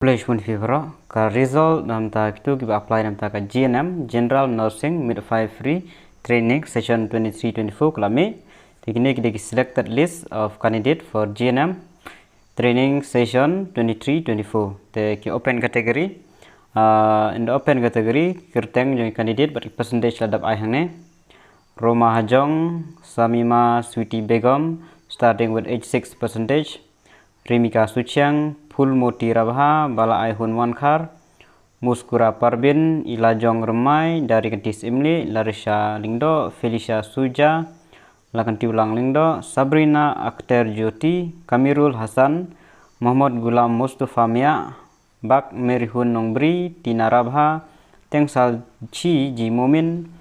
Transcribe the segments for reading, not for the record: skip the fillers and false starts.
Placement figure ka result nam ta itu kita apply nam ta ka GNM General Nursing Midwifery Training Session 23-24 kalame. Tikini kita selected list of candidate for GNM Training Session 23-24. Te ki open category. In the open category kerteng yung candidate but percentage ladap ay hangne. Roma Hajong, Samima Sweety Begum starting with 86%. Rimika Suchang, Pulmoti Rabha, Bala Aihun Wankar, Muskura Parbin, Ilajong Remai, dari Kentis Imli, Larisha Lingdo, Felicia Suja, Lakanti Ulang Lingdo, Sabrina Akhter Jyoti, Kamirul Hasan, Muhammad Gulam Mustafa Mia, Bak Merihun Nongbri, Tina Rabha, Tengsal Chi Ji Momin,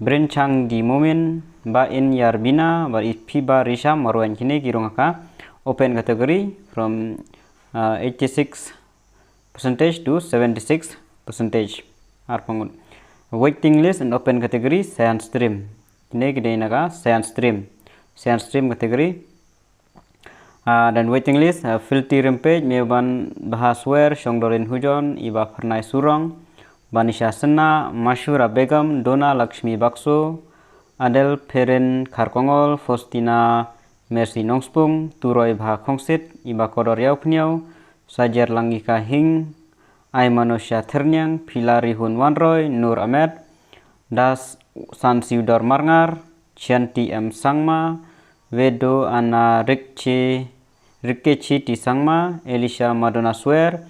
Brenchang Di Momin, Ba In Yarbina, Ba Piba Risham, Marwan Kine Girungaka, open category from 86% to 76%. Arpangun. Waiting list and open category science stream. Ini kita inaga science stream category. Dan waiting list filter page meban bahaswer Shongdorin Hujon, Iba Pernai Surong, Banisha Sena, Mashura Begum, Dona Lakshmi Bakso, Adel Perin Karkongol, Faustina Mercy Nongspung, Turoi Bha Khongsit, Iba Kodor Yaupniau, Sajer Langika Hing, Aimanosya Ternyang, Pilari Hun Wanroy, Nur Ahmed, Das San Siudor Marngar, Chianti M Sangma, Vedo Ana Rikechi Ti Sangma, Elisha Madonna Swer,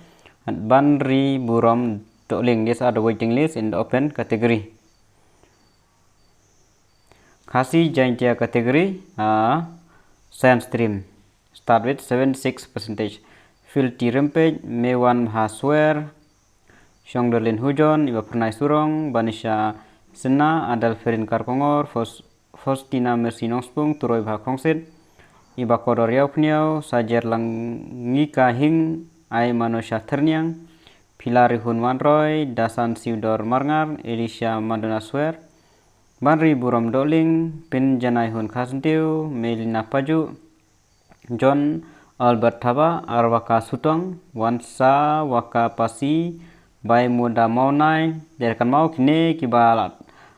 and Banri Burom Toling. These are the waiting list in the open category. Khasi Jaintia category, science stream start with 76%. Filti Rempage, Mewan Mahaswer, Shongdolin Hujon, Iba Pernai Surong, Banisha Sena, Adal Ferin Karkongor, Faustina Mercy Nongspung, Turoi Bha Khongsit, Iba Kodor Yaupniau, Sajer Langika Hing, Ai Manosya Ternyang, Pilari Hun Wanroy, Dasan Siudor Marngar, Elisha Madonna Swer, Banri Burom Doling, Pin Janai Hun Khasntiu, Melina Paju, John Albert Thaba, Arwaka Sutong, Wansa Waka Pasi, Bai Muda Maunai, Derkan Mau Kine Kibalat.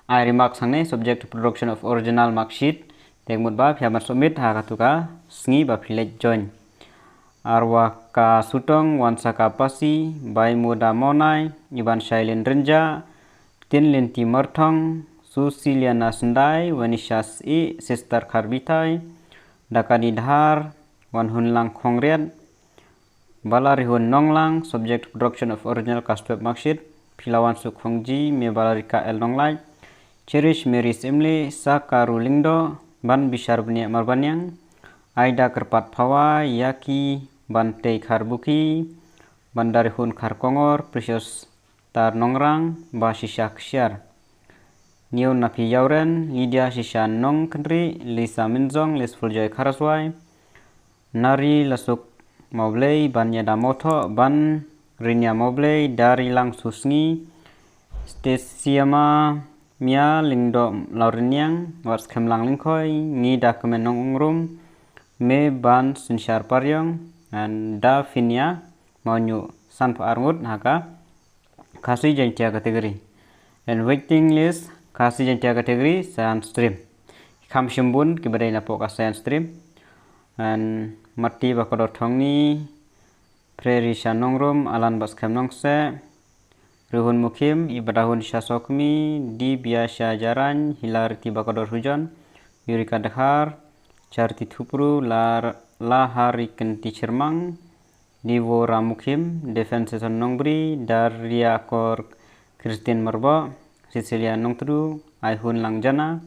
I remark sangne subject to production of original mark sheet. Tekmut ba pihak submit hakatuka sngi ba village join. Arwaka Sutong, Wansa Kapasi, Bai Muda Maunai, Iban Shailin Renja, Tin Linti Martong, Susiliana Sendai, Vanishas I, Sister Karbitai, Dakani Dhar, Wanhun Lang Khongriat, Balarihun Nonglang, subject production of original cast web marksheet, Pilawan Suk Khongji, Me Balarika El Nonglai, Cherish Meris Imli, Sakaru Lingdo, Ban Bishar Bniak Marbanyang, Aida Kerpat Pawa, Yaki, Bante Karbuki, Bandarihun Karkongor, Precious Tar Nongrang, Bashisha Ksyar. Niu Napi Yauren, Lydia Shishan Nong Kendri, Lisa Minzong, Lis Fuljoy Karaswai, Nari Lasuk Mobley, Ban Yada Moto, Ban Rinya Mobley, Dari Lang Susngi, Stesiama Mia Lingdo Laurinyang, Wats Kemlang Lingkoi, Ni Dakumen Nong Ungrum, Me Ban Sinshar Paryong, and Da Finia, Maunyu Sanpa Armut, Haka, Kasi Jantia category. And waiting list, Kasi Jantia category, science stream. Kam Shimbun, Kibadai Napoka science stream. And Mati Bakodor Thongni, Preri Shanongrum, Alan Baskem Nongse, Ruhun Mukim, Ibadahun Shasokmi, Di Biasha Jaran, Hilariti Bakodor Hujan, Yurika Dahar, Charti Thupru, Lahari Kenti Cermang, Divo Ramukim, Defense Nongbri, Daria Kor Christine Marbo, Cecilia Nongtru, Aihun Langjana,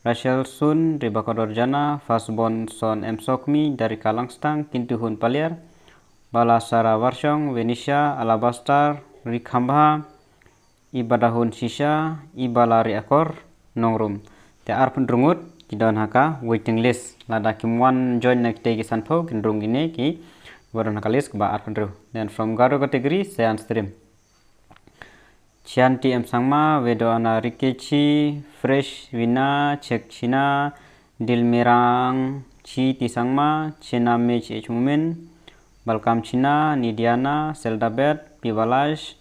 Rachel Sun, Ribakodor Jana, Fasbon Son M. Sokmi, dari Kalangstang, Kintuhun Paliar, Balasara Warshong, Venetia, Alabastar, Rikhambha, Ibadahun Shisha, Ibalari Akor, Nongrum. Te arpun drungut, kidon haka, waiting list. Lada kimwan join nak tegi sanpo, kindrung ini ki, baru haka list keba arpun dru. Then from Garo category, science stream. Chianti M Sangma, Vedoana Rikechi, Fresh Vina, Cek China, Dilmerang, Chi Tisangma, Chena Mech H Mumin, Balkamchina, Nidiana, Seldabet, Pibalash,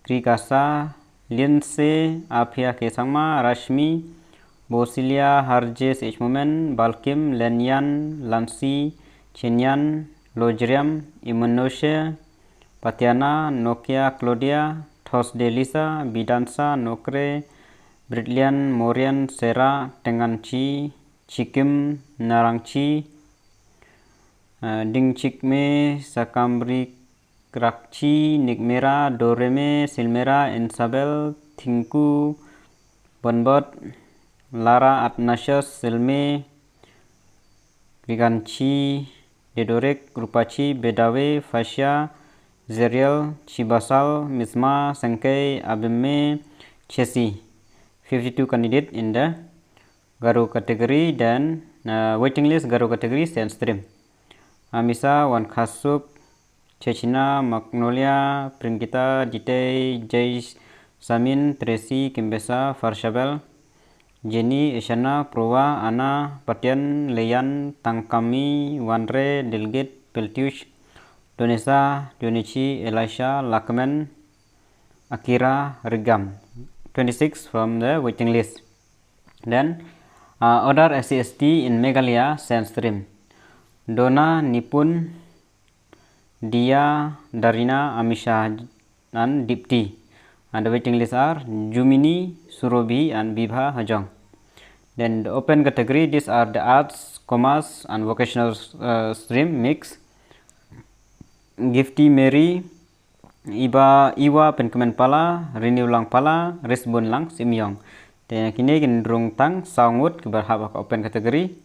Krikasa, Linse, Apia Kesangma, Rashmi, Bosilia, Harjes, H-Moment, Balkim, Lenyan, Lansi, Chinyan, Lojriam, Imunoshe, Patiana, Nokia, Claudia, Thos Delisa, Bidansa, Nokre, Britlian, Morian, Sera, Tenganchi, Chikim, Narangchi, Dingchikme, Sakambri, Krakchi, Nikmera, Doreme, Silmera, Insabel, Thinku, Bonbot, Lara, Atnashas, Silme, Giganchi, Dedorek, Rupachi, Bedawe, Fasya, Zeriel, Chibasal, Misma, Sankei, Abime, Chesi. 52 candidate in the Garo category. Then waiting list Garo category stand stream. Amisa, Wan Khasuk, Chechina, Magnolia, Pringita, Jite, Jay, Samin, Tracy, Kimbesa, Farshabel, Jenny, Ishana, Prova, Ana, Patian, Leyan, Tangkami, Wanre, Delgate, Peltiush, Donesa, Dionichi, Elisha, Lakman, Akira, Rigam. 26 from the waiting list. Then order SCST in Meghalaya Sandstream. Dona, Nipun, Dia, Darina, Amisha, and Dipti. And the waiting list are Jumini, Surobi, and Bibha Hajong. Then the open category, these are the arts, commerce, and vocational stream mix. Gifty Mary, Iwa Penkemen Pala, Renew Lang Pala, Resbon Lang Simyong. Dan kini gendrung tang sangut keberhak open category.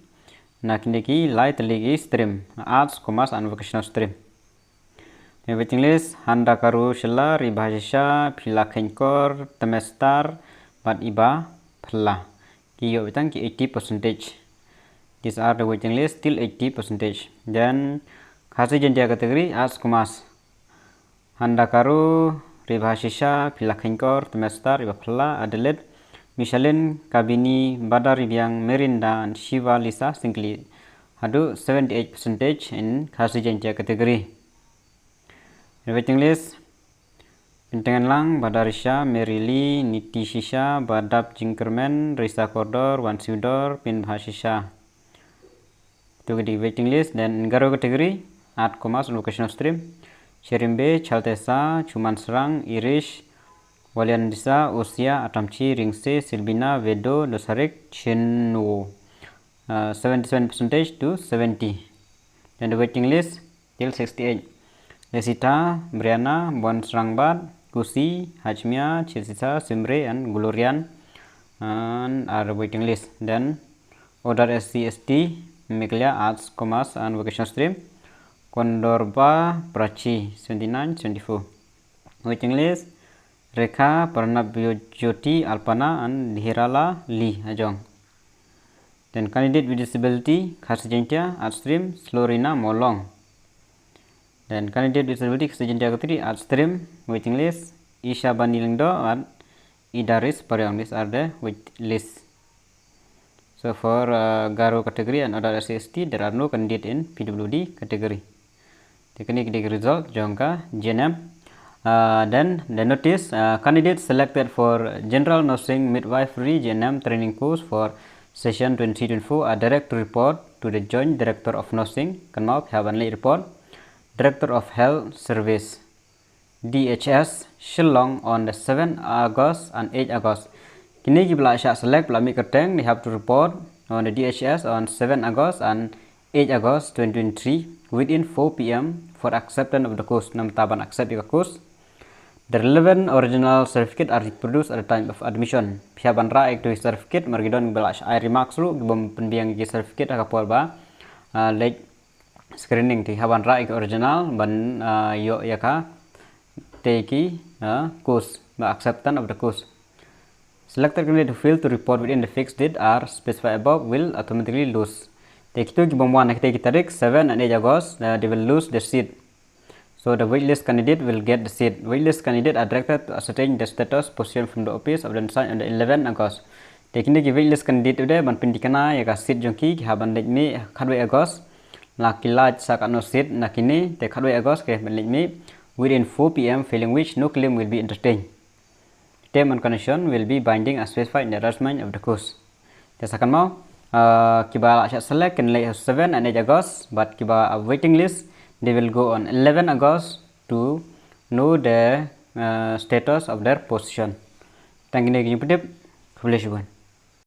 Nah kini ki light lagi stream arts, commerce, and vocational stream. The waiting list Handa Karu Shela, Ribhasha, Pila Kenkor, Temestar, Bat Iba, Pla. Ki yo bitang ki 80%. These are the waiting list till 80%. Then Khasi Jendia category arts, commerce. Handa Karu, Ribhasha, Pila Kenkor, Temestar, Iba Pla, Adelaide, Michelin, Kabini, Badar Ribiang, Merinda, and Shiva Lisa Singli. Hadu 78% in Khasi Jendia category. The waiting list Pintengan Lang, Badarisha, Merili, Niti Shisha, Badab Jinkerman, Risa Kordor, Wansudor, Pin Bhashisha. To the waiting list. Then Garo category art, commerce, and vocational stream. Sherimbe, Chaltesa, Chuman Serang, Irish, Walian Disa, Usia, Atamchi, Ringse, Silbina, Vedo, Dosarik, Chinwo. 77% to 70. Then the waiting list till 68. Lesita, Brianna, Bon Srangbat, Kusi, Hajmia, Chisisa, Simre, and Glorian and are waiting list. Then order SCST, Meghalaya Arts, Commerce, and Vocational Stream. Kondorba, Prachi, 79-74. Waiting list Rekha, Parnabhyojyoti, Alpana, and Dhirala, Lee, Ajong. Then candidate with disability, Khasi Jentia, Art Stream, Slorina, Molong. Then candidate with disability, Khasi Jentia category, Art Stream, waiting list, Isha Banilingdo and Idaris Paryong. These are the wait list. So for Garo category and other SCST, there are no candidate in PWD category. The result, Jongka, GNM. Then the notice, candidates selected for General Nursing Midwifery GNM training course for session 2024 are direct to report to the Joint Director of Nursing, Kanmau Phabanli report, Director of Health Service, DHS, Shillong on the 7th August and 8th August. Kini jibla syak select bla miketeng, they have to report on the DHS on 7th August and 8th August 2023 within 4 p.m. for acceptance of the course. Nam taban accept the course. The relevant original certificate are reproduced at the time of admission. Pihak ra ek tu certificate margidon bela ai remarks lu bom penbiang ge certificate akapol ba late screening ti haban ra ek original ban yo yaka teki course ba acceptance of the course. Selected candidate who fail to report within the fixed date are specified above will automatically lose. Take to give one take tarik 7 and 8 August, they will lose the seat. So the waitlist candidate will get the seat. Waitlist candidate are directed to ascertain the status position from the office of the design on the 11th August. Taking the waitlist candidate today ban pindikana ya seat jongki haban date me 2 August laki large sakat no seat nakini te 2 August ke melikmi within 4 p.m. failing which no claim will be entertained. Term and condition will be binding as specified in the arrangement of the course. Tesakan mau kiba select can lay 7 and 8 August, but kiba waiting list they will go on 11 August to know the status of their position. Thank you.